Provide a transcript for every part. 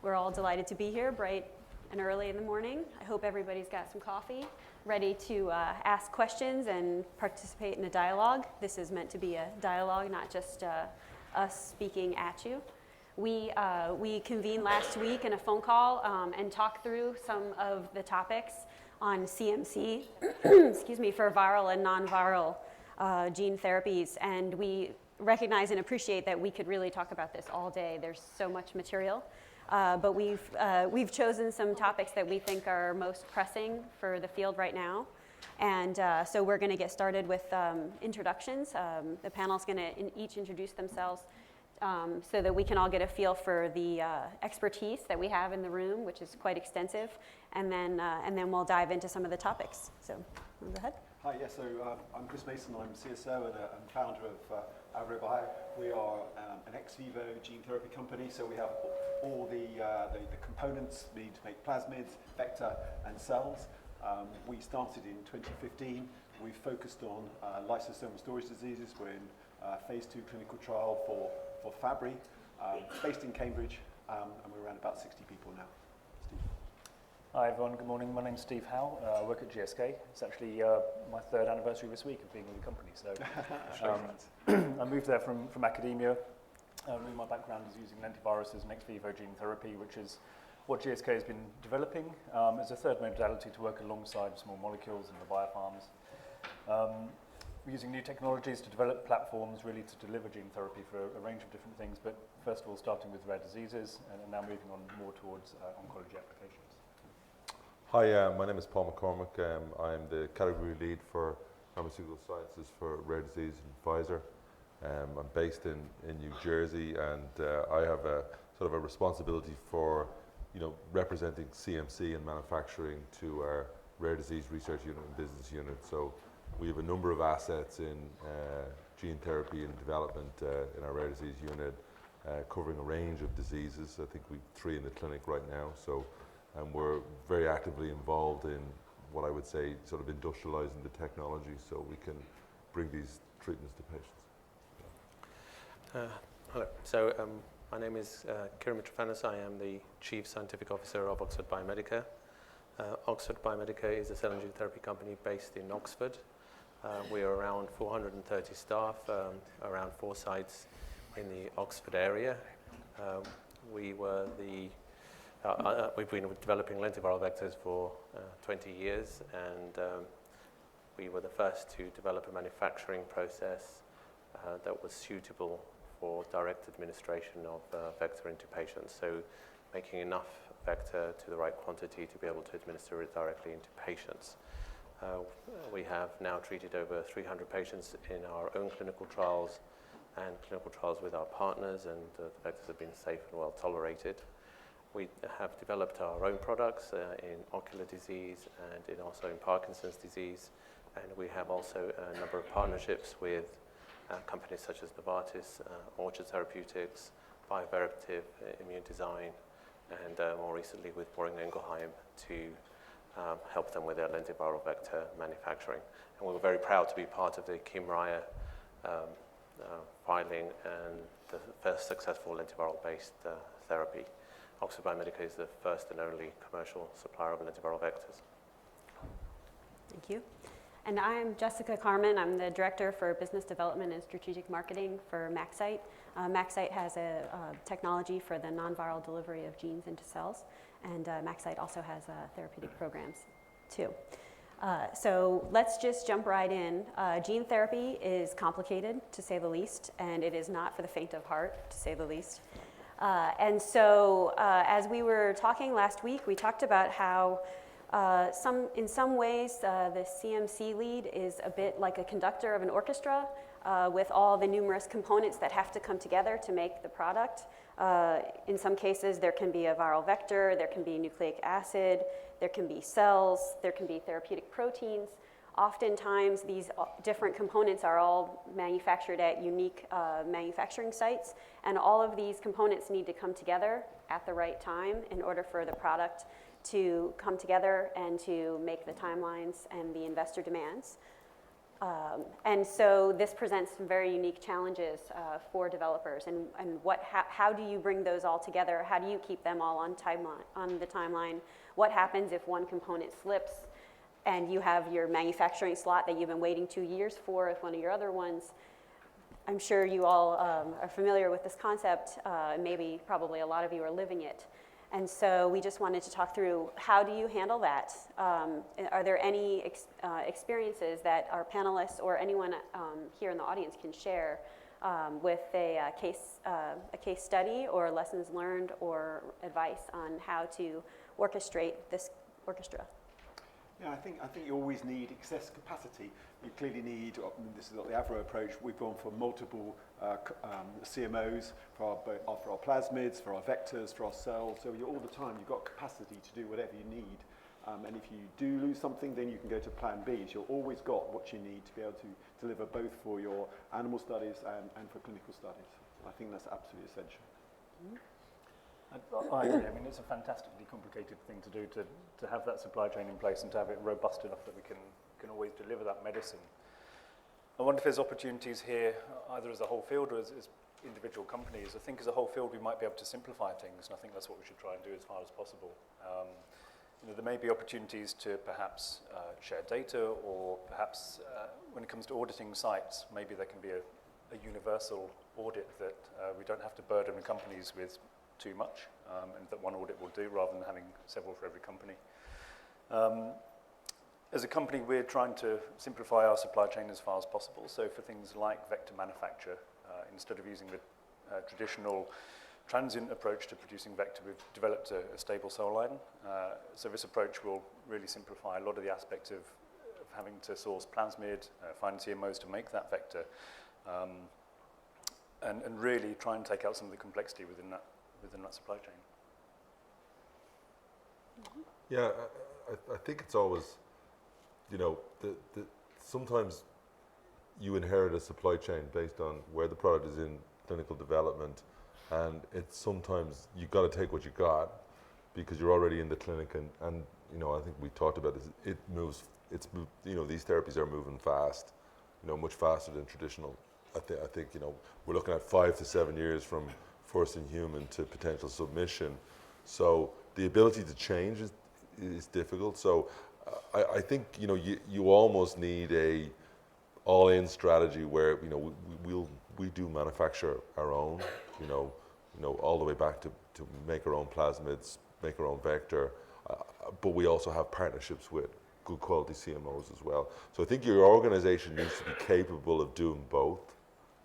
We're all delighted to be here bright and early in the morning. I hope everybody's got some coffee, ready to ask questions and participate in a dialogue. This is meant to be a dialogue, not just us speaking at you. We convened last week in a phone call and talked through some of the topics on CMC, excuse me, for viral and non-viral gene therapies, and we recognize and appreciate that we could really talk about this all day. There's so much material, but we've chosen some topics that we think are most pressing for the field right now, and so we're going to get started with introductions. The panel's going to each introduce themselves so that we can all get a feel for the expertise that we have in the room, which is quite extensive, and then we'll dive into some of the topics. So, go ahead. Hi, yes, so I'm Chris Mason, I'm CSO and founder of AVROBIO. We are an ex vivo gene therapy company, so we have all the components we need to make plasmids, vector, and cells. We started in 2015. We focused on lysosomal storage diseases. We're in phase 2 clinical trial for Fabry, based in Cambridge, and we're around about 60 people now. Steve. Hi everyone, good morning. My name's Steve Howe. I work at GSK. It's actually my 3rd anniversary this week of being with the company. So I moved there from academia. Really my background is using lentiviruses and ex vivo gene therapy, which is what GSK has been developing as a third modality to work alongside small molecules and the biopharms. We're using new technologies to develop platforms really to deliver gene therapy for a range of different things, but first of all starting with rare diseases and now moving on more towards oncology applications. Hi, my name is Paul McCormac. I'm the category lead for Pharmaceutical Sciences for Rare Disease in Pfizer. I'm based in New Jersey, and I have a sort of a responsibility for, representing CMC and manufacturing to our Rare Disease Research Unit and Business Unit. So we have a number of assets in gene therapy and development in our Rare Disease Unit, covering a range of diseases. I think we've 3 in the clinic right now. So. And we're very actively involved in what I would say sort of industrializing the technology so we can bring these treatments to patients. Hello. So my name is Mitrophanous. I am the Chief Scientific Officer of Oxford BioMedica. Oxford BioMedica is a cell and gene therapy company based in Oxford. We are around 430 staff, around 4 sites in the Oxford area. We've been developing lentiviral vectors for 20 years, and we were the first to develop a manufacturing process that was suitable for direct administration of vector into patients. So making enough vector to the right quantity to be able to administer it directly into patients. We have now treated over 300 patients in our own clinical trials and clinical trials with our partners, and the vectors have been safe and well tolerated. We have developed our own products in ocular disease and also in Parkinson's disease, and we have also a number of partnerships with companies such as Novartis, Orchard Therapeutics, Biotherapeutic, Immune Design, and more recently with Boehringer Ingelheim to help them with their lentiviral vector manufacturing. And we were very proud to be part of the Kymriah filing and the first successful lentiviral-based therapy. Oxford BioMedica is the first and only commercial supplier of lentiviral vectors. Thank you. And I'm Jessica Carmen. I'm the Director for Business Development and Strategic Marketing for MaxCyte. MaxCyte has a technology for the non-viral delivery of genes into cells, and MaxCyte also has therapeutic programs too. So let's just jump right in. Gene therapy is complicated, to say the least, and it is not for the faint of heart, to say the least. And so as we were talking last week, we talked about how in some ways the CMC lead is a bit like a conductor of an orchestra with all the numerous components that have to come together to make the product. In some cases, there can be a viral vector, there can be nucleic acid, there can be cells, there can be therapeutic proteins. Oftentimes, these different components are all manufactured at unique manufacturing sites, and all of these components need to come together at the right time in order for the product to come together and to make the timelines and the investor demands. And so this presents some very unique challenges for developers. And how do you bring those all together? How do you keep them all on the timeline? What happens if one component slips and you have your manufacturing slot that you've been waiting 2 years for with one of your other ones? I'm sure you all are familiar with this concept. Probably a lot of you are living it. And so we just wanted to talk through, how do you handle that? Are there any experiences that our panelists or anyone here in the audience can share with a case study or lessons learned or advice on how to orchestrate this orchestra? Yeah, I think you always need excess capacity. You clearly need, this is the AVRO approach, we've gone for multiple CMOs for our plasmids, for our vectors, for our cells. So all the time you've got capacity to do whatever you need. And if you do lose something, then you can go to plan B. So you've always got what you need to be able to deliver both for your animal studies and for clinical studies. I think that's absolutely essential. Mm-hmm. I agree. I mean, it's a fantastically complicated thing to do, to have that supply chain in place and to have it robust enough that we can always deliver that medicine. I wonder if there's opportunities here, either as a whole field or as individual companies. I think as a whole field we might be able to simplify things, and I think that's what we should try and do as far as possible. There may be opportunities to perhaps share data, or perhaps when it comes to auditing sites, maybe there can be a universal audit that we don't have to burden companies with too much, and that one audit will do rather than having several for every company. As a company, we're trying to simplify our supply chain as far as possible. So for things like vector manufacture, instead of using the traditional transient approach to producing vector, we've developed a stable cell line. So this approach will really simplify a lot of the aspects of having to source plasmid, find CMOs to make that vector, and really try and take out some of the complexity within that supply chain. Yeah, I think it's always, sometimes you inherit a supply chain based on where the product is in clinical development, and it's sometimes you got to take what you got because you're already in the clinic, and I think we talked about this. These therapies are moving fast, much faster than traditional. I think we're looking at 5 to 7 years from first in human to potential submission. So the ability to change is difficult. So I think you almost need a all-in strategy where we do manufacture our own, all the way back to make our own plasmids, make our own vector, but we also have partnerships with good quality CMOs as well. So I think your organization needs to be capable of doing both,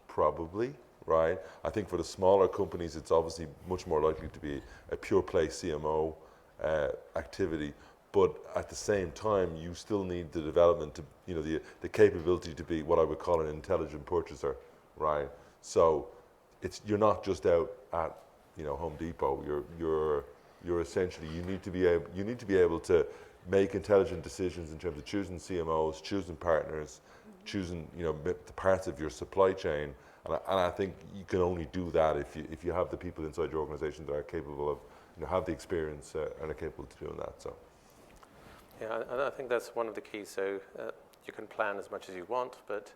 probably, right? I think for the smaller companies, it's obviously much more likely to be a pure play CMO activity. But at the same time, you still need the development to, the capability to be what I would call an intelligent purchaser, right? So you're not just out at, Home Depot. You're essentially, you need to be able to make intelligent decisions in terms of choosing CMOs, choosing partners, choosing, the parts of your supply chain. And I think you can only do that if you have the people inside your organization that are capable of, have the experience and are capable of doing that. So. Yeah, and I think that's one of the keys. So you can plan as much as you want, but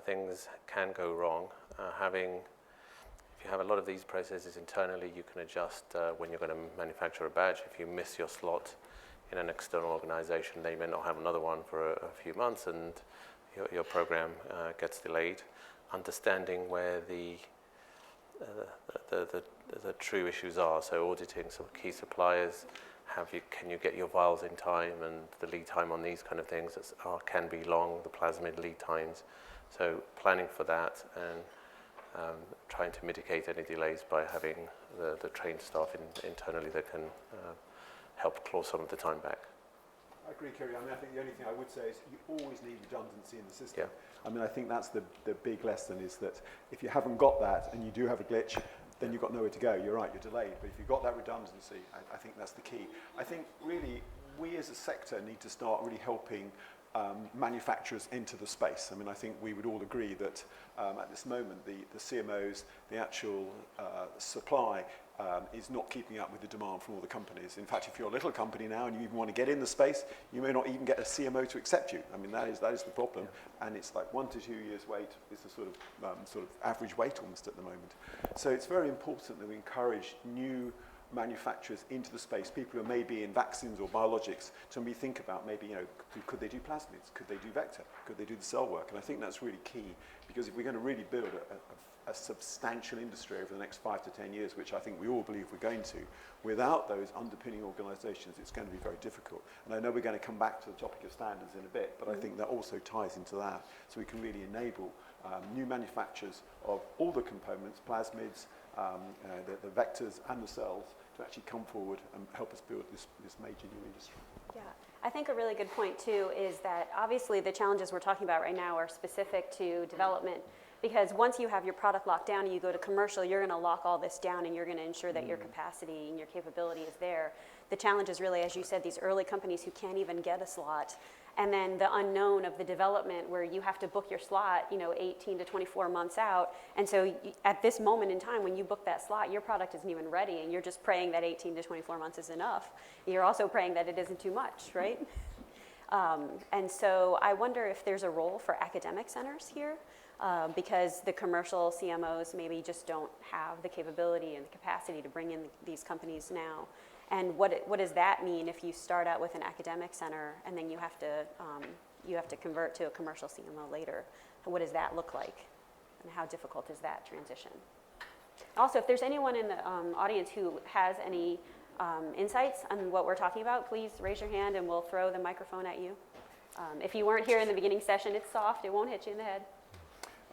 things can go wrong. If you have a lot of these processes internally, you can adjust when you're going to manufacture a batch. If you miss your slot in an external organization, they may not have another one for a few months, and your program gets delayed. Understanding where the true issues are, so auditing some key suppliers. Can you get your vials in time, and the lead time on these kind of things can be long, the plasmid lead times. So planning for that and trying to mitigate any delays by having the trained staff internally that can help claw some of the time back. I agree, Kyriacos. I think the only thing I would say is you always need redundancy in the system. Yeah. I think that's the big lesson, is that if you haven't got that and you do have a glitch, then you've got nowhere to go. You're right, you're delayed. But if you've got that redundancy, I think that's the key. I think really we as a sector need to start really helping manufacturers enter the space. I think we would all agree that at this moment the CMOs, the actual supply is not keeping up with the demand from all the companies. In fact, if you're a little company now and you even want to get in the space, you may not even get a CMO to accept you. I mean, that is the problem. Yeah. And it's like 1 to 2 years wait is the sort of average wait almost at the moment. So it's very important that we encourage new manufacturers into the space, people who may be in vaccines or biologics, to maybe think about maybe, could they do plasmids? Could they do vector? Could they do the cell work? And I think that's really key, because if we're going to really build a substantial industry over the next 5 to 10 years, which I think we all believe we're going to, without those underpinning organizations, it's going to be very difficult. And I know we're going to come back to the topic of standards in a bit, but I think that also ties into that. So we can really enable new manufacturers of all the components, plasmids, the vectors and the cells, to actually come forward and help us build this major new industry. Yeah, I think a really good point too is that obviously the challenges we're talking about right now are specific to development, because once you have your product locked down and you go to commercial, you're going to lock all this down and you're going to ensure that your capacity and your capability is there. The challenge is really, as you said, these early companies who can't even get a slot, and then the unknown of the development where you have to book your slot, 18 to 24 months out. And so at this moment in time, when you book that slot, your product isn't even ready, and you're just praying that 18 to 24 months is enough. You're also praying that it isn't too much, right? And so I wonder if there's a role for academic centers here, because the commercial CMOs maybe just don't have the capability and the capacity to bring in these companies now. And what does that mean if you start out with an academic center and then you have to convert to a commercial CMO later? What does that look like? And how difficult is that transition? Also, if there's anyone in the audience who has any insights on what we're talking about, please raise your hand and we'll throw the microphone at you. If you weren't here in the beginning session, it's soft, it won't hit you in the head.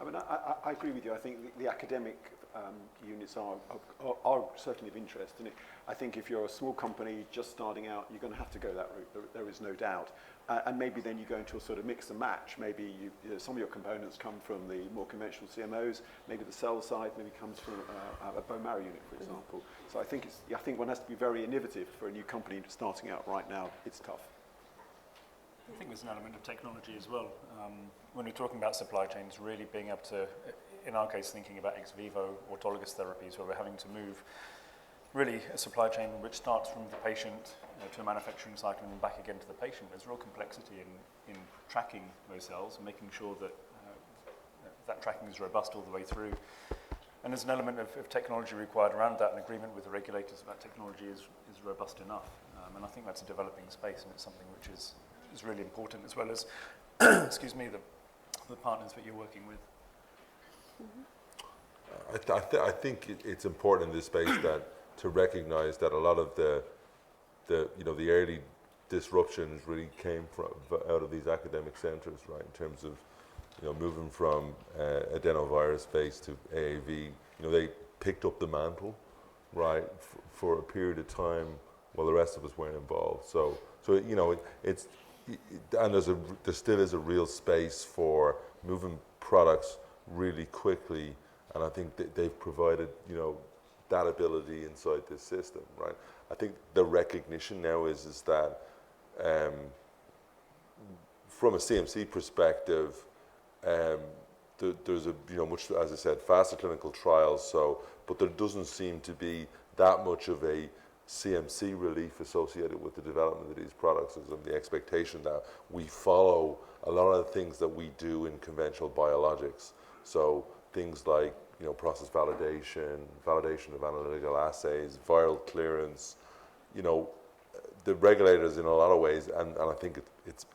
I mean, I agree with you. I think the academic units are certainly of interest. And I think if you're a small company just starting out, you're going to have to go that route. There is no doubt. And maybe then you go into a sort of mix and match. Maybe some of your components come from the more conventional CMOs. Maybe the cell side maybe comes from a bone marrow unit, for example. So I think one has to be very innovative for a new company starting out right now. It's tough. I think there's an element of technology as well. When we're talking about supply chains, really being able to, in our case, thinking about ex vivo autologous therapies, where we're having to move really a supply chain which starts from the patient to a manufacturing cycle and back again to the patient. There's real complexity in tracking those cells and making sure that that tracking is robust all the way through. And there's an element of technology required around that, and agreement with the regulators that technology is robust enough. And I think that's a developing space, and it's something which is really important, as well as, excuse me, the partners that you're working with. I think it's important in this space that to recognize that a lot of the early disruptions really came out of these academic centers, right? In terms of moving from adenovirus based to AAV, they picked up the mantle, right, for a period of time while the rest of us weren't involved. So it's and there still is a real space for moving products really quickly, and I think that they've provided that ability inside this system, right? I think the recognition now is that from a CMC perspective, there's a much, as I said, faster clinical trials. But there doesn't seem to be that much of a CMC relief associated with the development of these products. There's the expectation that we follow a lot of the things that we do in conventional biologics. So things like process validation of analytical assays, viral clearance. The regulators, in a lot of ways, and I think it's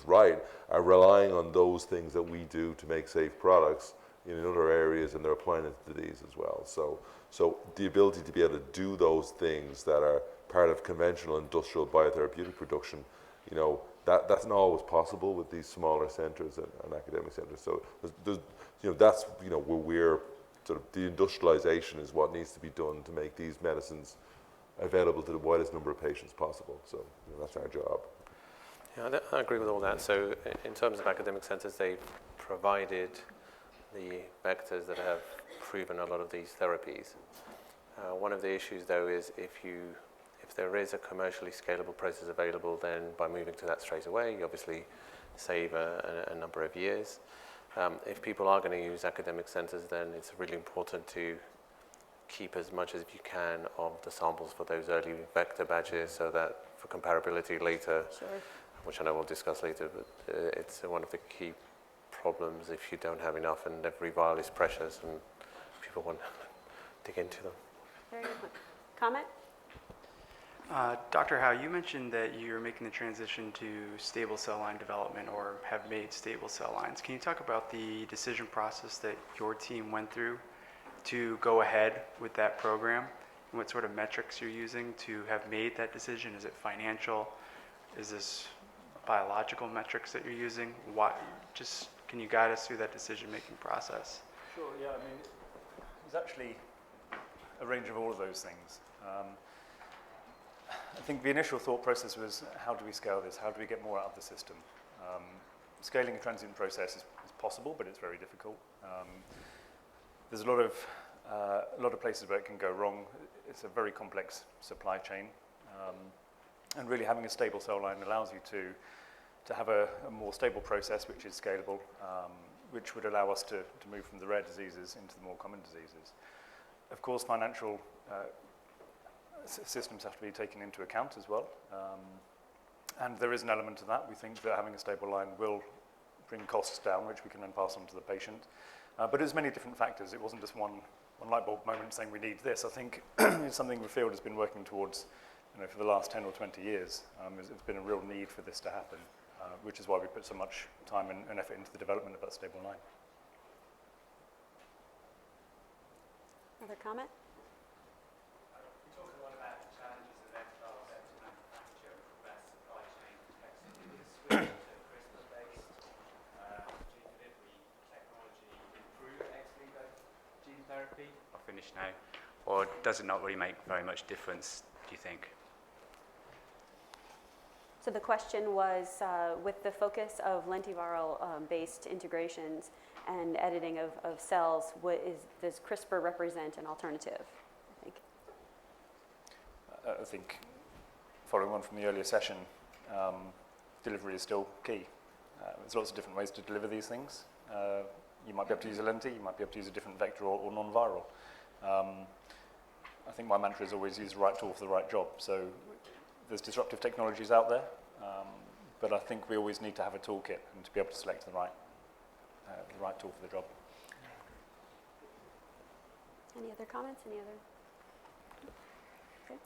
right, are relying on those things that we do to make safe products in other areas, and they're applying it to these as well. So the ability to be able to do those things that are part of conventional industrial biotherapeutic production, that's not always possible with these smaller centers and academic centers. So that's where we're sort of, the industrialization is what needs to be done to make these medicines available to the widest number of patients possible. So that's our job. Yeah, I agree with all that. So in terms of academic centers, they've provided the vectors that have proven a lot of these therapies. One of the issues, though, is if there is a commercially scalable process available, then by moving to that straight away, you obviously save a number of years. If people are going to use academic centers, then it's really important to keep as much as you can of the samples for those early vector batches so that for comparability later, Sure. which I know we'll discuss later, but it's one of the key problems if you don't have enough and every vial is precious and people want to dig into them. Very good one. Comment? Dr. Howe, you mentioned that you're making the transition to stable cell line development or have made stable cell lines. Can you talk about the decision process that your team went through to go ahead with that program and what sort of metrics you're using to have made that decision? Is it financial? Is this biological metrics that you're using? Why? Just can you guide us through that decision-making process? Sure, yeah, I mean, there's actually a range of all of those things. I think the initial thought process was, how do we scale this? How do we get more out of the system? Scaling a transient process is possible, but it's very difficult. There's a lot of places where it can go wrong. It's a very complex supply chain. And really having a stable cell line allows you to have a more stable process which is scalable, which would allow us to move from the rare diseases into the more common diseases. Of course, financial systems have to be taken into account as well. And there is an element to that. We think that having a stable line will bring costs down, which we can then pass on to the patient. But there's many different factors. It wasn't just one light bulb moment saying we need this. I think it's something the field has been working towards for the last 10 or 20 years. It's been a real need for this to happen, which is why we put so much time and effort into the development of that stable line. Another comment? We talk a lot about the challenges of lentiviral vector manufacture from that supply chain perspective. Is the switch to CRISPR-based gene delivery technology improve ex vivo gene therapy? I'll finish now. Or does it not really make very much difference, do you think? So the question was, with the focus of lentiviral-based integrations and editing of cells, does CRISPR represent an alternative? I think following on from the earlier session, delivery is still key. There's lots of different ways to deliver these things. You might be able to use a lenti, you might be able to use a different vector or non-viral. I think my mantra is always use the right tool for the right job. So there's disruptive technologies out there, but I think we always need to have a toolkit and to be able to select the right tool for the job. Any other comments? Any other? Okay.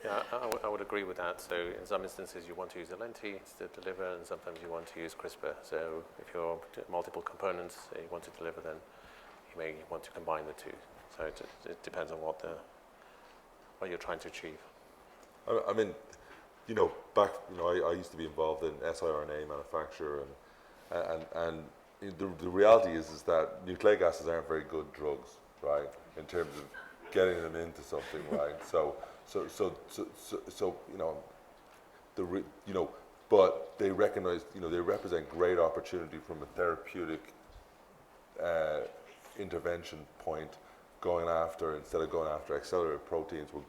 Yeah, I would agree with that. So in some instances you want to use a lenti to deliver, and sometimes you want to use CRISPR. So if you're multiple components you want to deliver, then you may want to combine the two. So it depends on what you're trying to achieve. I mean, back, I used to be involved in siRNA manufacture, and the reality is that nucleic acids aren't very good drugs, right? In terms of getting them into something, right? But they recognize, they represent great opportunity from a therapeutic intervention point. Going after, instead of going after accelerated proteins, we're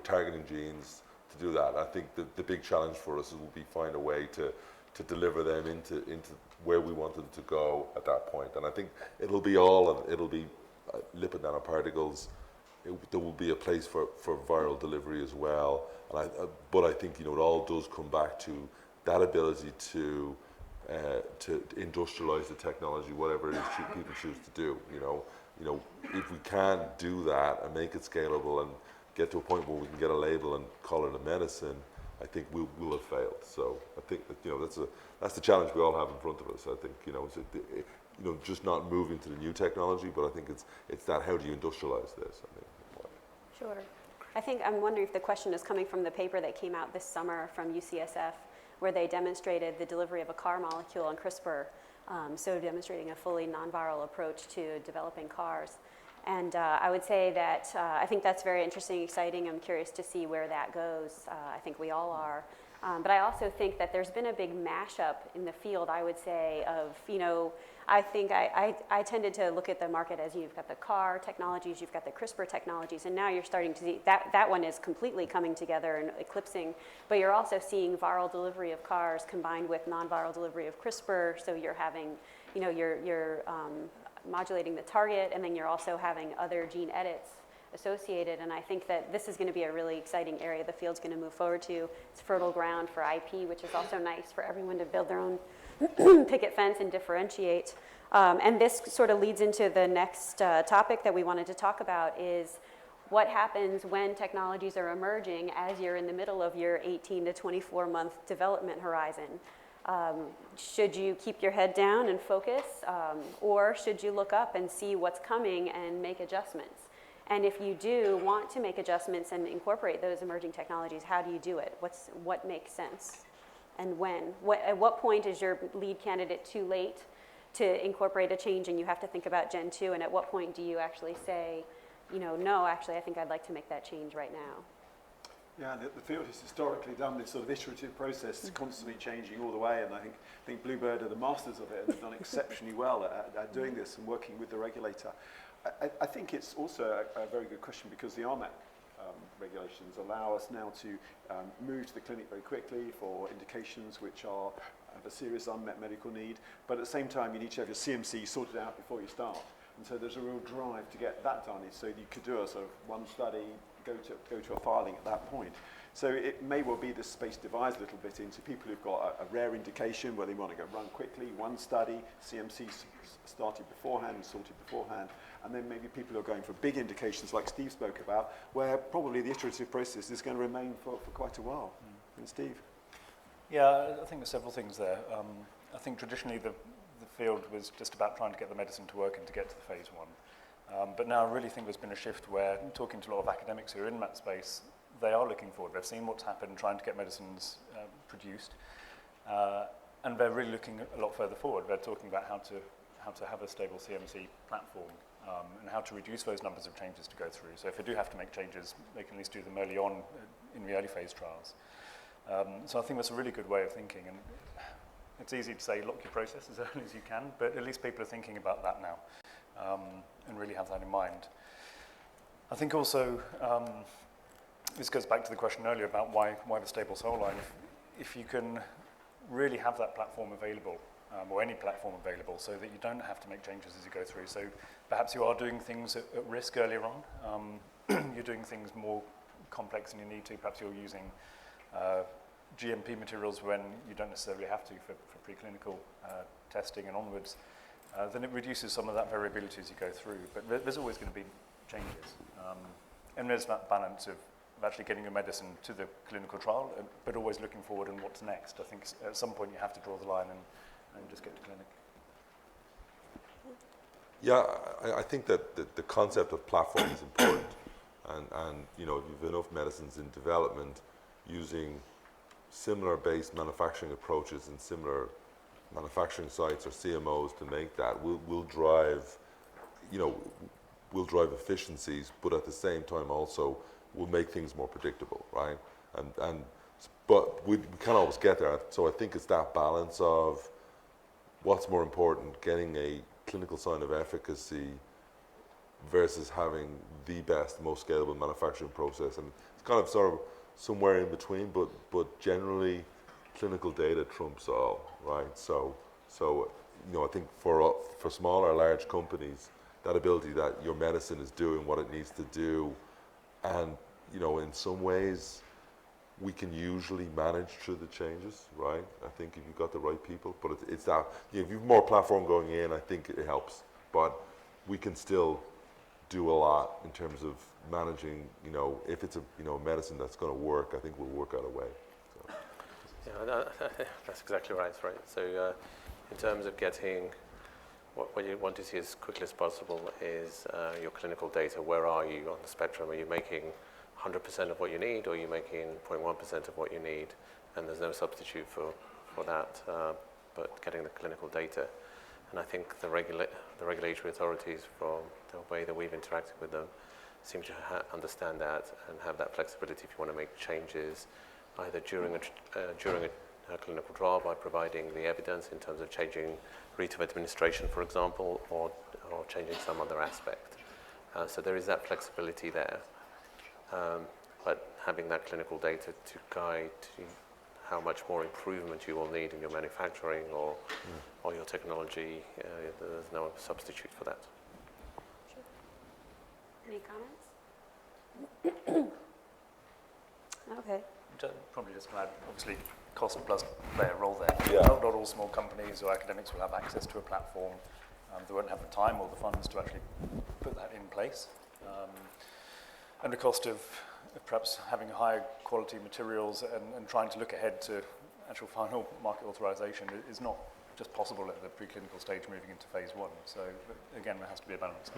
targeting genes to do that. I think the big challenge for us will be find a way to deliver them into where we want them to go at that point. And I think it'll be lipid nanoparticles. There will be a place for viral delivery as well. But I think it all does come back to that ability to industrialize the technology, whatever it is people choose to do. If we can't do that and make it scalable and get to a point where we can get a label and call it a medicine, I think we'll have failed. So I think that that's the challenge we all have in front of us. I think just not moving to the new technology, but I think it's that, how do you industrialize this? Sure. I'm wondering if the question is coming from the paper that came out this summer from UCSF, where they demonstrated the delivery of a CAR molecule on CRISPR. So demonstrating a fully non-viral approach to developing CARs. And I would say that I think that's very interesting, exciting. I'm curious to see where that goes. I think we all are. But I also think that there's been a big mashup in the field, I would say, of, I think I tended to look at the market as you've got the CAR technologies, you've got the CRISPR technologies, and now you're starting to see that one is completely coming together and eclipsing. But you're also seeing viral delivery of CARs combined with non-viral delivery of CRISPR. So you're having, modulating the target, and then you're also having other gene edits associated. And I think that this is going to be a really exciting area the field's going to move forward to. It's fertile ground for IP, which is also nice for everyone to build their own picket fence and differentiate. And this sort of leads into the next topic that we wanted to talk about is what happens when technologies are emerging as you're in the middle of your 18 to 24 month development horizon. Should you keep your head down and focus, or should you look up and see what's coming and make adjustments? And if you do want to make adjustments and incorporate those emerging technologies, how do you do it? What makes sense? And when? At what point is your lead candidate too late to incorporate a change and you have to think about Gen 2? And at what point do you actually say, no, actually, I think I'd like to make that change right now? Yeah, the field has historically done this sort of iterative process, constantly changing all the way, and I think Bluebird are the masters of it and have done exceptionally well at doing this and working with the regulator. I think it's also a very good question because the RMAT regulations allow us now to move to the clinic very quickly for indications which are of a serious unmet medical need, but at the same time you need to have your CMC sorted out before you start. And so there's a real drive to get that done, so you could do a sort of one study, go to a filing at that point. So it may well be this space divides a little bit into people who've got a rare indication where they want to go run quickly, one study, CMC started beforehand, sorted beforehand, and then maybe people who are going for big indications like Steve spoke about, where probably the iterative process is going to remain for quite a while. And Steve? Yeah, I think there's several things there. I think traditionally the field was just about trying to get the medicine to work and to get to the phase 1. But now I really think there's been a shift where, talking to a lot of academics who are in that space, they are looking forward. They've seen what's happened, trying to get medicines produced, and they're really looking a lot further forward. They're talking about how to have a stable CMC platform and how to reduce those numbers of changes to go through. So if they do have to make changes, they can at least do them early on in the early phase trials. So I think that's a really good way of thinking. And it's easy to say lock your process as early as you can, but at least people are thinking about that now and really have that in mind. I think also this goes back to the question earlier about why the stable cell line. If you can really have that platform available, or any platform available, so that you don't have to make changes as you go through. So perhaps you are doing things at risk earlier on. You're doing things more complex than you need to. Perhaps you're using GMP materials when you don't necessarily have to for preclinical testing and onwards. Then it reduces some of that variability as you go through. But there's always going to be changes. And there's that balance of actually getting your medicine to the clinical trial, but always looking forward and what's next. I think at some point you have to draw the line and just get to clinic. Yeah, I think that the concept of platform is important, and you've enough medicines in development using similar based manufacturing approaches and similar manufacturing sites or CMOs to make that will drive efficiencies, but at the same time also will make things more predictable, right? But we can't always get there. So I think it's that balance of what's more important, getting a clinical sign of efficacy versus having the best, most scalable manufacturing process. And it's kind of sort of somewhere in between, but generally clinical data trumps all, right? So I think for small or large companies, that ability that your medicine is doing what it needs to do, and in some ways we can usually manage through the changes, right? I think if you've got the right people, but it's that if you've more platform going in, I think it helps. But we can still do a lot in terms of managing. If it's a medicine that's going to work, I think we'll work out a way. So. Yeah, that's exactly right. So in terms of getting what you want to see as quickly as possible is your clinical data. Where are you on the spectrum? Are you making 100% of what you need, or are you making 0.1% of what you need? And there's no substitute for that, but getting the clinical data. And I think the regulatory authorities, from the way that we've interacted with them, seem to understand that and have that flexibility if you want to make changes, either during a clinical trial by providing the evidence in terms of changing route of administration, for example, or changing some other aspect. So there is that flexibility there. But having that clinical data to guide how much more improvement you will need in your manufacturing or your technology, there's no substitute for that. Sure. Any comments? Okay. Probably just add, obviously, cost does play a role there. Yeah. Not all small companies or academics will have access to a platform. They won't have the time or the funds to actually put that in place. And the cost of perhaps having higher quality materials and trying to look ahead to actual final market authorization is not just possible at the preclinical stage moving into phase 1. So again, there has to be a balance.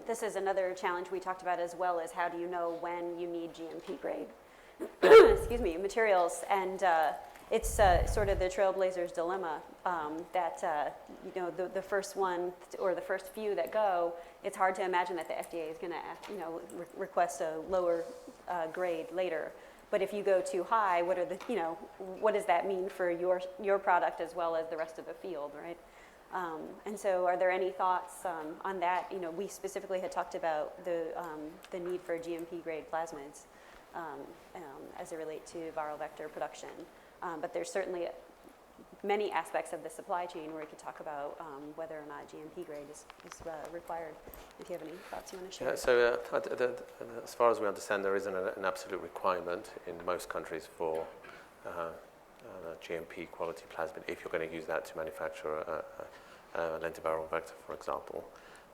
This is another challenge we talked about as well, is how do you know when you need GMP grade excuse me, materials. And it's sort of the Trailblazers Dilemma that, you know, the first one or the first few that go, it's hard to imagine that the FDA is going to, you know, request a lower grade later. But if you go too high, what are the, you know, what does that mean for your product as well as the rest of the field, right? And so are there any thoughts on that? You know, we specifically had talked about the need for GMP grade plasmids as it relates to viral vector production. But there's certainly many aspects of the supply chain where we could talk about whether or not GMP grade is required. If you have any thoughts you want to share. Yeah, so as far as we understand, there isn't an absolute requirement in most countries for GMP quality plasmid if you're going to use that to manufacture a lentiviral vector, for example.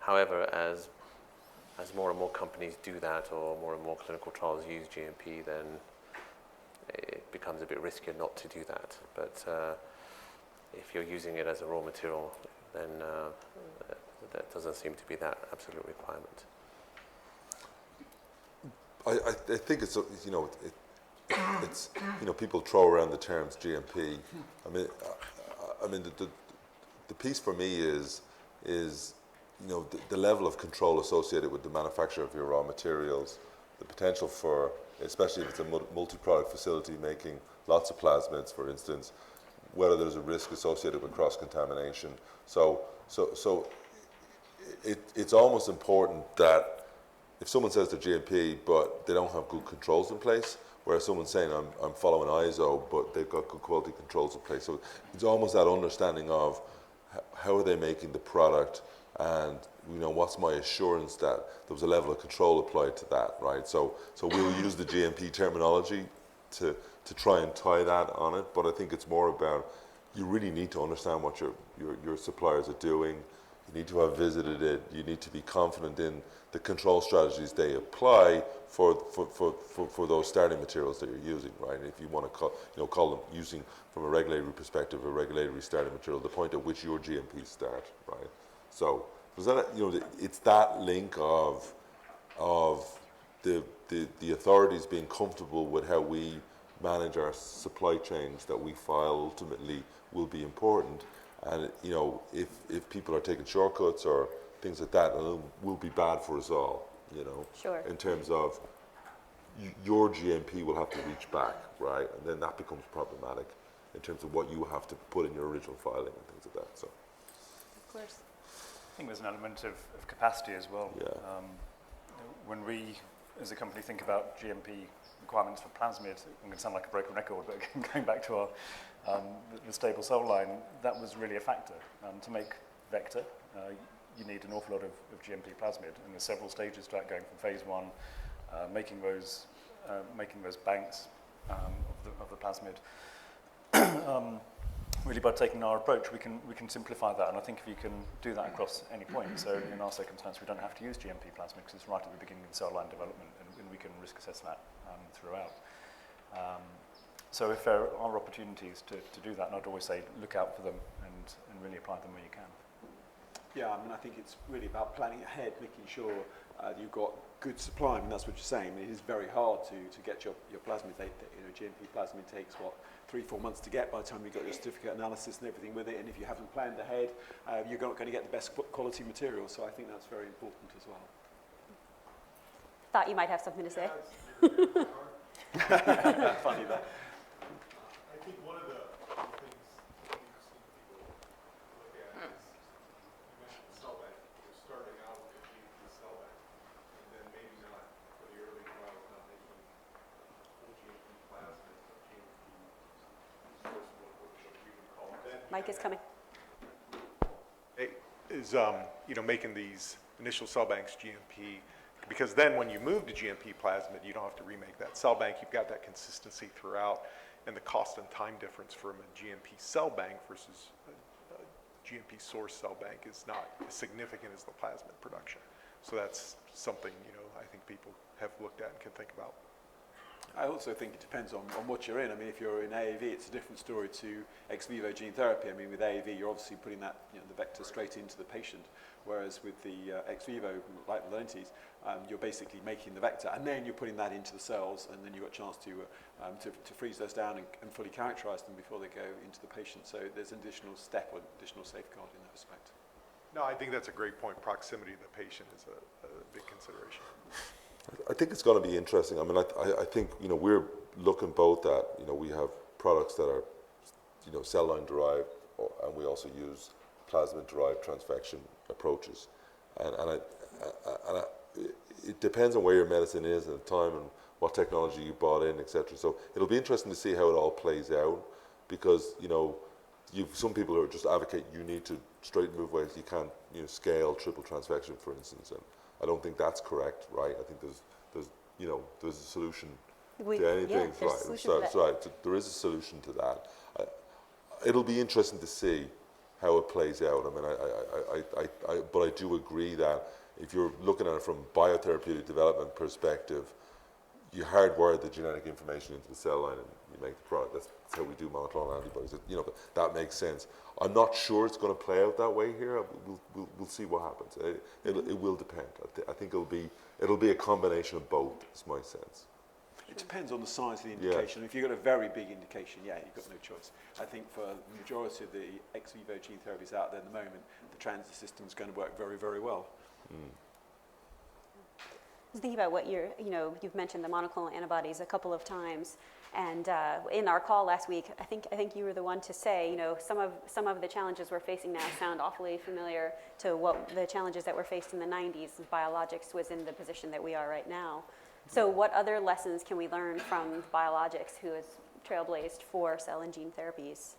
However, as more and more companies do that, or more and more clinical trials use GMP, then it becomes a bit riskier not to do that. But if you're using it as a raw material, then that doesn't seem to be that absolute requirement. I think it's, you know, it's, you know, people throw around the terms GMP. I mean, the piece for me is you know, the level of control associated with the manufacture of your raw materials, the potential for, especially if it's a multi-product facility making lots of plasmids, for instance, whether there's a risk associated with cross-contamination. So it's almost important that if someone says they're GMP but they don't have good controls in place, whereas someone's saying I'm following ISO but they've got good quality controls in place. So it's almost that understanding of how are they making the product, and you know, what's my assurance that there was a level of control applied to that, right? So we'll use the GMP terminology to try and tie that on it, but I think it's more about you really need to understand what your suppliers are doing. You need to have visited it. You need to be confident in the control strategies they apply for those starting materials that you're using, right? And if you want to call them, using from a regulatory perspective, a regulatory starting material, the point at which your GMPs start, right? So does that, you know, it's that link of the authorities being comfortable with how we manage our supply chains that we file ultimately will be important. And you know, if people are taking shortcuts or things like that, it will be bad for us all, you know. Sure. In terms of your GMP will have to reach back, right? And then that becomes problematic in terms of what you have to put in your original filing and things like that. So. Of course. I think there's an element of capacity as well. Yeah. When we, as a company, think about GMP requirements for plasmid, I'm going to sound like a broken record, but going back to our the stable cell line, that was really a factor. To make vector, you need an awful lot of GMP plasmid, and there's several stages to that, going from phase 1, making those banks of the plasmid. Really, by taking our approach, we can simplify that, and I think if you can do that across any point, so in our circumstance, we don't have to use GMP plasmid because it's right at the beginning of the cell line development, and we can risk assess that throughout. So if there are opportunities to do that, and I'd always say look out for them and really apply them where you can. Yeah, I mean, I think it's really about planning ahead, making sure you've got good supply. I mean, that's what you're saying. It is very hard to get your plasmid. You know, GMP plasmid takes, 3-4 months to get by the time you've got your certificate analysis and everything with it. And if you haven't planned ahead, you're not going to get the best quality material. So I think that's very important as well. Thought you might have something to say. Funny that. I think one of the things interesting people look at is, you mentioned cell bank. You're starting out with a GMP cell bank, and then maybe not for the early trials, not making full GMP plasmids, but GMP source, what you would call it. Then Mike is coming. Is making these initial cell banks GMP, because then when you move to GMP plasmid, you don't have to remake that cell bank. You've got that consistency throughout, and the cost and time difference from a GMP cell bank versus a GMP source cell bank is not as significant as the plasmid production. So that's something I think people have looked at and can think about. I also think it depends on what you're in. I mean, if you're in AAV, it's a different story to ex vivo gene therapy. I mean, with AAV, you're obviously putting that, the vector straight into the patient, whereas with the ex vivo, like the lentites, you're basically making the vector, and then you're putting that into the cells, and then you've got a chance to freeze those down and fully characterize them before they go into the patient. So there's an additional step or additional safeguard in that respect. No, I think that's a great point. Proximity to the patient is a big consideration. I think it's going to be interesting. I mean, I think we're looking both at we have products that are cell line derived, and we also use plasmid derived transfection approaches, and it depends on where your medicine is at the time and what technology you bought in, etc. So it'll be interesting to see how it all plays out, because you've some people who are just advocate you need to straight move ways. You can't scale triple transfection, for instance, and I don't think that's correct, right? I think there's a solution to anything, right? So there is a solution to that. It'll be interesting to see how it plays out. I mean, but I do agree that if you're looking at it from biotherapeutic development perspective, you hardwire the genetic information into the cell line and you make the product. That's how we do monoclonal antibodies. But that makes sense. I'm not sure it's going to play out that way here. We'll see what happens. It will depend. I think it'll be a combination of both. Is my sense. It depends on the size of the indication. If you've got a very big indication, you've got no choice. I think for the majority of the ex vivo gene therapies out there at the moment, the transit system is going to work very, very well. I was thinking about what you've mentioned the monoclonal antibodies a couple of times, and in our call last week, I think you were the one to say, some of the challenges we're facing now sound awfully familiar to what the challenges that were faced in the 90s. Biologics was in the position that we are right now. So what other lessons can we learn from biologics, who has trailblazed for cell and gene therapies?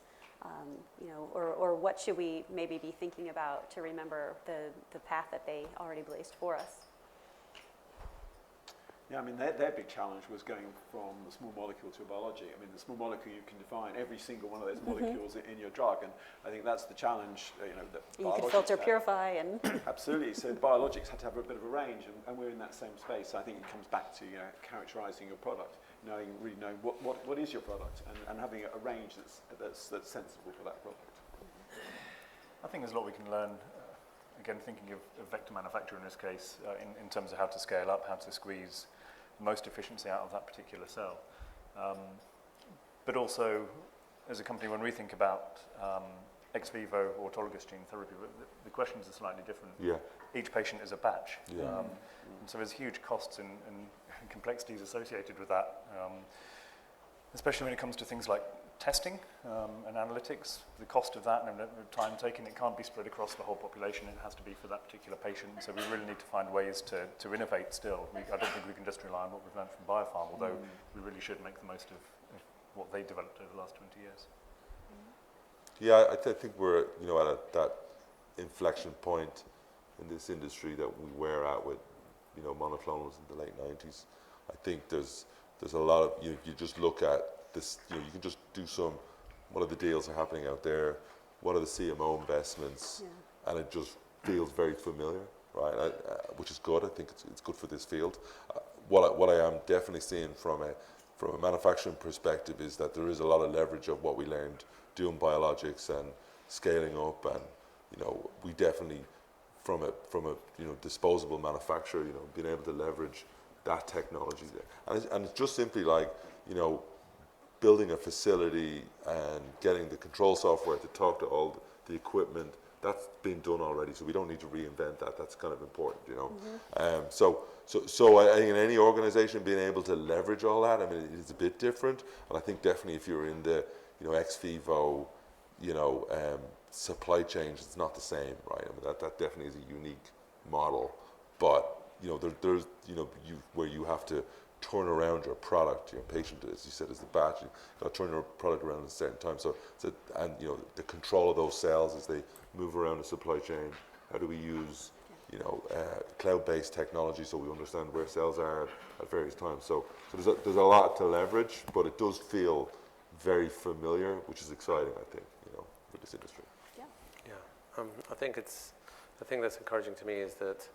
Or what should we maybe be thinking about to remember the path that they already blazed for us? Yeah, I mean, their big challenge was going from a small molecule to a biologic. I mean, the small molecule, you can define every single one of those molecules in your drug, and I think that's the challenge. That you can filter, purify, and absolutely. So the biologics had to have a bit of a range, and we're in that same space. So I think it comes back to characterizing your product, really knowing what is your product, and having a range that's sensible for that product. I think there's a lot we can learn. Again, thinking of vector manufacture in this case, in terms of how to scale up, how to squeeze the most efficiency out of that particular cell. But also, as a company, when we think about ex vivo autologous gene therapy, the questions are slightly different. Yeah. Each patient is a batch. Yeah. And so there's huge costs and complexities associated with that, especially when it comes to things like testing and analytics. The cost of that and the time taken, it can't be spread across the whole population. It has to be for that particular patient. So we really need to find ways to innovate still. I don't think we can just rely on what we've learned from Biopharm, although we really should make the most of what they developed over the last 20 years. Yeah, I think we're at that inflection point in this industry that we were at with monoclonals in the late 90s. I think there's a lot of you just look at this, you can just do what are the deals are happening out there, what are the CMO investments, and it just feels very familiar, right? Which is good. I think it's good for this field. What I am definitely seeing from a manufacturing perspective is that there is a lot of leverage of what we learned doing biologics and scaling up, and we definitely from a disposable manufacturer, being able to leverage that technology there, and it's just simply like building a facility and getting the control software to talk to all the equipment. That's been done already, so we don't need to reinvent that. That's kind of important, So I think in any organization being able to leverage all that, I mean, it's a bit different. And I think definitely if you're in the ex vivo supply chains, it's not the same, right? I mean, that definitely is a unique model. But there's where you have to turn around your product. Patient, as you said, is the batch. You've got to turn your product around at a certain time. So and the control of those cells as they move around the supply chain. How do we use cloud-based technology so we understand where cells are at various times? So there's a lot to leverage, but it does feel very familiar, which is exciting, I think, with this industry. Yeah, I think the thing that's encouraging to me is that,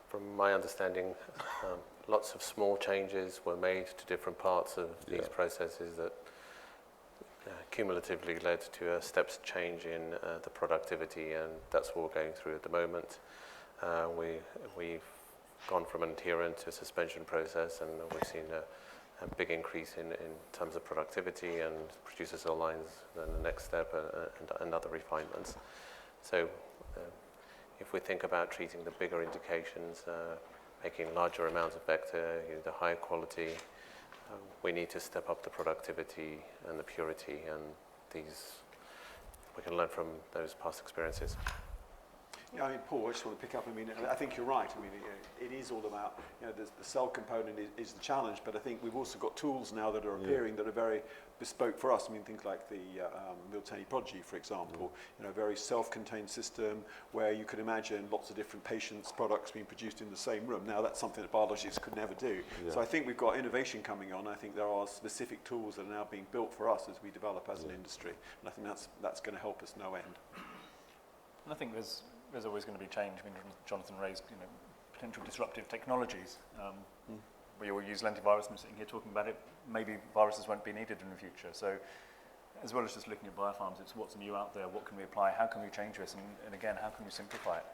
from my understanding, lots of small changes were made to different parts of these processes that cumulatively led to a steps change in the productivity, and that's what we're going through at the moment. We've gone from an adherent to a suspension process, and we've seen a big increase in terms of productivity and producer cell lines, and the next step, and other refinements. So if we think about treating the bigger indications, making larger amounts of vector, the higher quality, we need to step up the productivity and the purity, and we can learn from those past experiences. Yeah, I mean, Paul, I just want to pick up. I mean, I think you're right. I mean, it is all about, the cell component is the challenge, but I think we've also got tools now that are appearing that are very bespoke for us. I mean, things like the Miltenyi Prodigy, for example, a very self-contained system where you could imagine lots of different patients' products being produced in the same room. Now, that's something that biologists could never do. Yeah. So I think we've got innovation coming on. I think there are specific tools that are now being built for us as we develop as an industry, and I think that's going to help us no end. And I think there's always going to be change. I mean, Jonathan raised, potential disruptive technologies. We all use lentivirus, and we're sitting here talking about it. Maybe viruses won't be needed in the future. So, as well as just looking at biofarms, it's what's new out there, what can we apply, how can we change this, and again, how can we simplify it?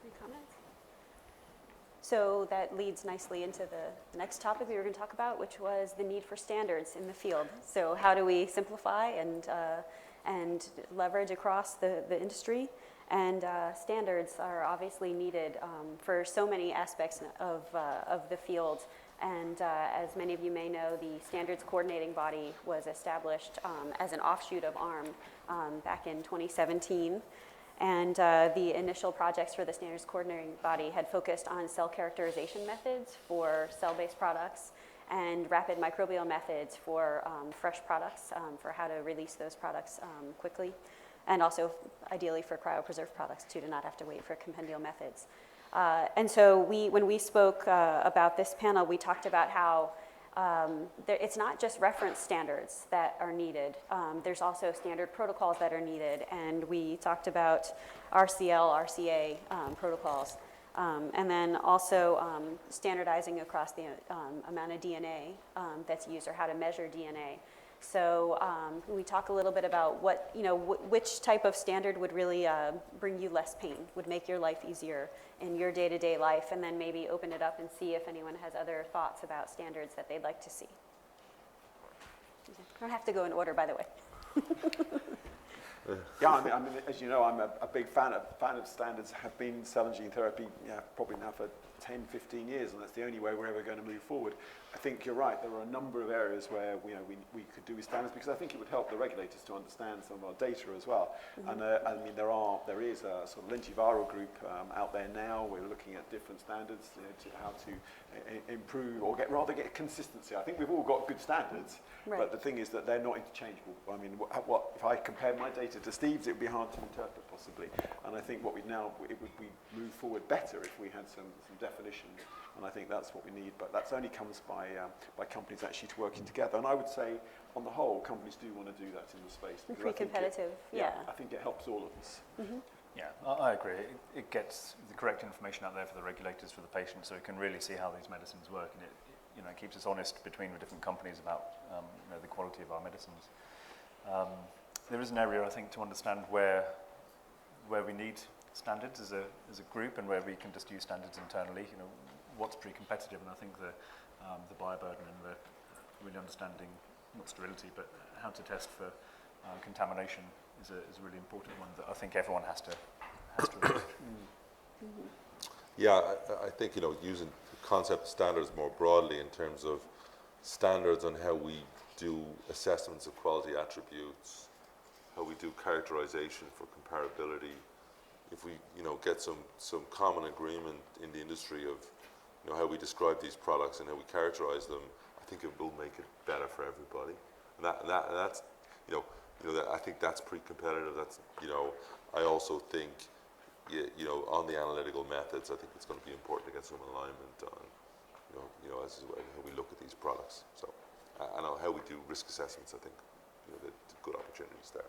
Any comments? So that leads nicely into the next topic we were going to talk about, which was the need for standards in the field. So how do we simplify and leverage across the industry? And standards are obviously needed for so many aspects of the field. And as many of you may know, the Standards Coordinating Body was established as an offshoot of ARM back in 2017. And the initial projects for the Standards Coordinating Body had focused on cell characterization methods for cell-based products and rapid microbial methods for fresh products, for how to release those products quickly, and also ideally for cryopreserved products too, to not have to wait for compendial methods. And so when we spoke about this panel, we talked about how it's not just reference standards that are needed. There's also standard protocols that are needed, and we talked about RCL, RCA protocols. And then also standardizing across the amount of DNA that's used, or how to measure DNA. So we talk a little bit about which type of standard would really bring you less pain, would make your life easier in your day-to-day life, and then maybe open it up and see if anyone has other thoughts about standards that they'd like to see. You don't have to go in order, by the way. Yeah, I mean, as you know, I'm a big fan of standards. Have been cell and gene therapy, probably now for 10, 15 years, and that's the only way we're ever going to move forward. I think you're right. There are a number of areas where we could do with standards, because I think it would help the regulators to understand some of our data as well. Mm-hmm. And I mean, there is a sort of lentiviral group out there now. We're looking at different standards to how to improve or get consistency. I think we've all got good standards, right, but the thing is that they're not interchangeable. I mean, what if I compare my data to Steve's? It would be hard to interpret possibly. And I think we move forward better if we had some definitions. And I think that's what we need, but that only comes by companies actually working together. And I would say, on the whole, companies do want to do that in the space. Pretty competitive, I think it helps all of us. Mm-hmm. Yeah, I agree. It gets the correct information out there for the regulators, for the patients, so we can really see how these medicines work, and it keeps us honest between the different companies about the quality of our medicines. There is an area, I think, to understand where we need standards as a group, and where we can just use standards internally. What's pre-competitive, and I think the bioburden and the really understanding, not sterility, but how to test for contamination is a really important one that I think everyone has to reach. Yeah, I think using the concept of standards more broadly in terms of standards on how we do assessments of quality attributes, how we do characterization for comparability. If we get some common agreement in the industry of how we describe these products and how we characterize them, I think it will make it better for everybody. And that's, that I think that's pretty competitive. That's, I also think, on the analytical methods, I think it's going to be important to get some alignment on, as how we look at these products. So, and how we do risk assessments, I think, the good opportunities there.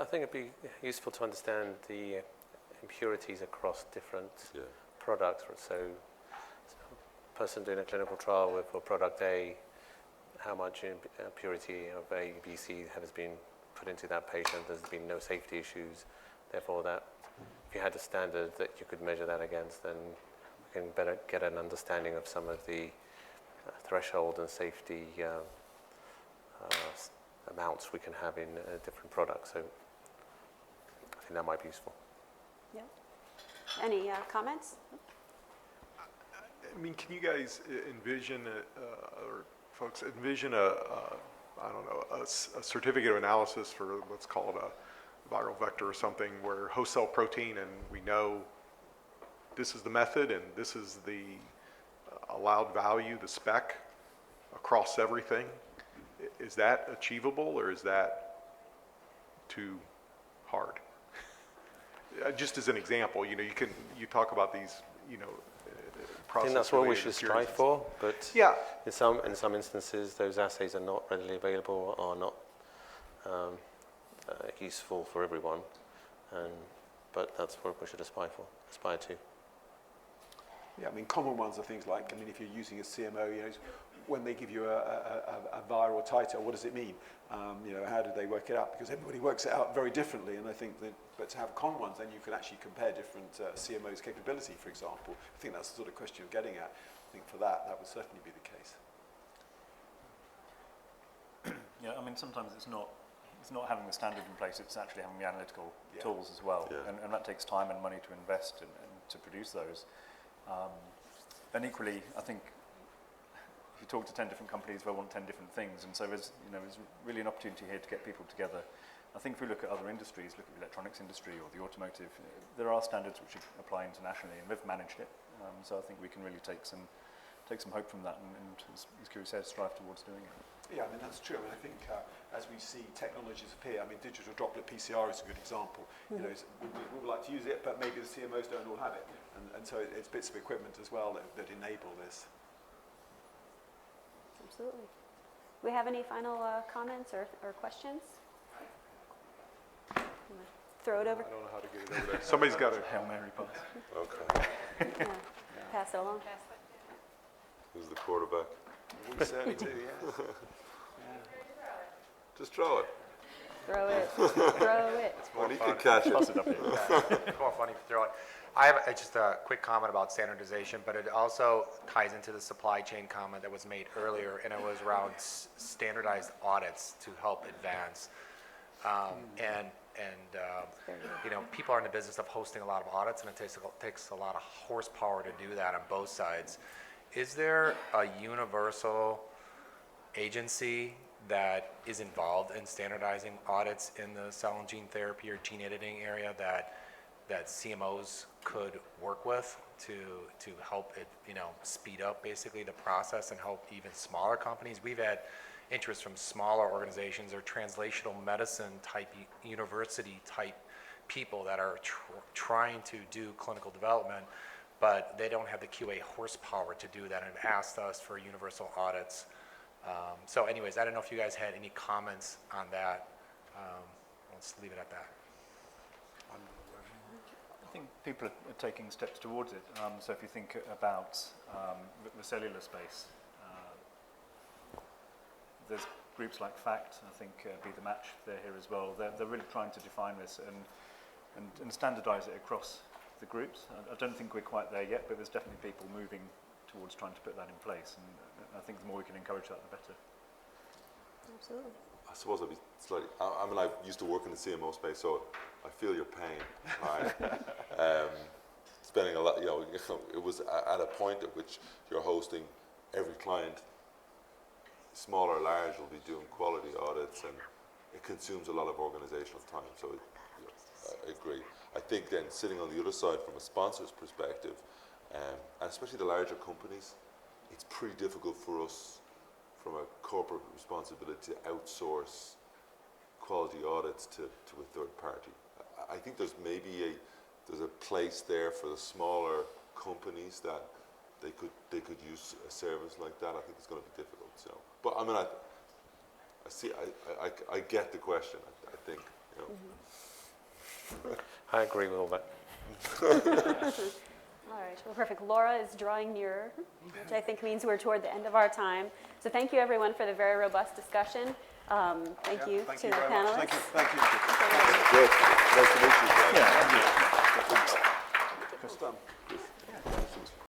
I think it'd be useful to understand the impurities across different products. So a person doing a clinical trial for product A, how much impurity of A, B, C has been put into that patient. There's been no safety issues. Therefore, that if you had a standard that you could measure that against, then we can better get an understanding of some of the threshold and safety amounts we can have in different products. So I think that might be useful. Yeah. Any comments? I mean, can you guys envision, or folks envision a certificate of analysis for, let's call it a viral vector or something, where host cell protein, and we know this is the method and this is the allowed value, the spec across everything? Is that achievable, or is that too hard? Just as an example, you talk about these, I think that's what we should strive for, but yeah, in some instances, those assays are not readily available or not useful for everyone. But that's what we should aspire to. Yeah, I mean, common ones are things like, if you're using a CMO, when they give you a viral titer, what does it mean? How do they work it out? Because everybody works it out very differently, and I think that, but to have common ones, then you can actually compare different CMOs' capability, for example. I think that's the sort of question you're getting at. I think for that would certainly be the case. Yeah, sometimes it's not having the standard in place, it's actually having the analytical tools as well. Yeah. And that takes time and money to invest and to produce those. And equally, I think if you talk to 10 different companies, they'll want 10 different things. And so there's really an opportunity here to get people together. I think if we look at other industries, look at the electronics industry or the automotive, there are standards which apply internationally, and they've managed it. So I think we can really take some hope from that, and as Kyriacos said, strive towards doing it. Yeah, that's true. And I think as we see technologies appear, digital droplet PCR is a good example. We would like to use it, but maybe the CMOs don't all have it. And so it's bits of equipment as well that enable this. Absolutely. Do we have any final comments or questions? Throw it over. I don't know how to get it over there. Somebody's got to. Hail Mary pass. Okay. Yeah. Pass it along. Who's the quarterback? We certainly do, yes. Just throw it. Throw it. Throw it. Well, you can catch it. Pass it up here. It's more funny if you throw it. I have just a quick comment about standardization, but it also ties into the supply chain comment that was made earlier, and it was around standardized audits to help advance. People are in the business of hosting a lot of audits, and it takes a lot of horsepower to do that on both sides. Is there a universal agency that is involved in standardizing audits in the cell and gene therapy or gene editing area that CMOs could work with to help it, speed up basically the process and help even smaller companies? We've had interest from smaller organizations or translational medicine type, university type people that are trying to do clinical development, but they don't have the QA horsepower to do that, and have asked us for universal audits. So anyways, I don't know if you guys had any comments on that. Let's leave it at that. I think people are taking steps towards it. So if you think about the cellular space, there's groups like FACT, I think Be The Match, they're here as well. They're really trying to define this and standardize it across the groups. I don't think we're quite there yet, but there's definitely people moving towards trying to put that in place. And I think the more we can encourage that, the better. Absolutely. I suppose I'd be slightly, I used to work in the CMO space, so I feel your pain, right? Spending a lot, it was at a point at which you're hosting every client, small or large, will be doing quality audits, and it consumes a lot of organizational time. So I agree. I think then sitting on the other side from a sponsor's perspective, and especially the larger companies, it's pretty difficult for us from a corporate responsibility to outsource quality audits to a third party. I think there's maybe there's a place there for the smaller companies that they could use a service like that. I think it's going to be difficult. So, but I mean, I get the question. I think, you know. I agree with all that. All right, well, perfect. Laura is drawing nearer, which I think means we're toward the end of our time. So thank you, everyone, for the very robust discussion. Thank you to the panelists. Thank you. Good. Nice to meet you guys. Yeah.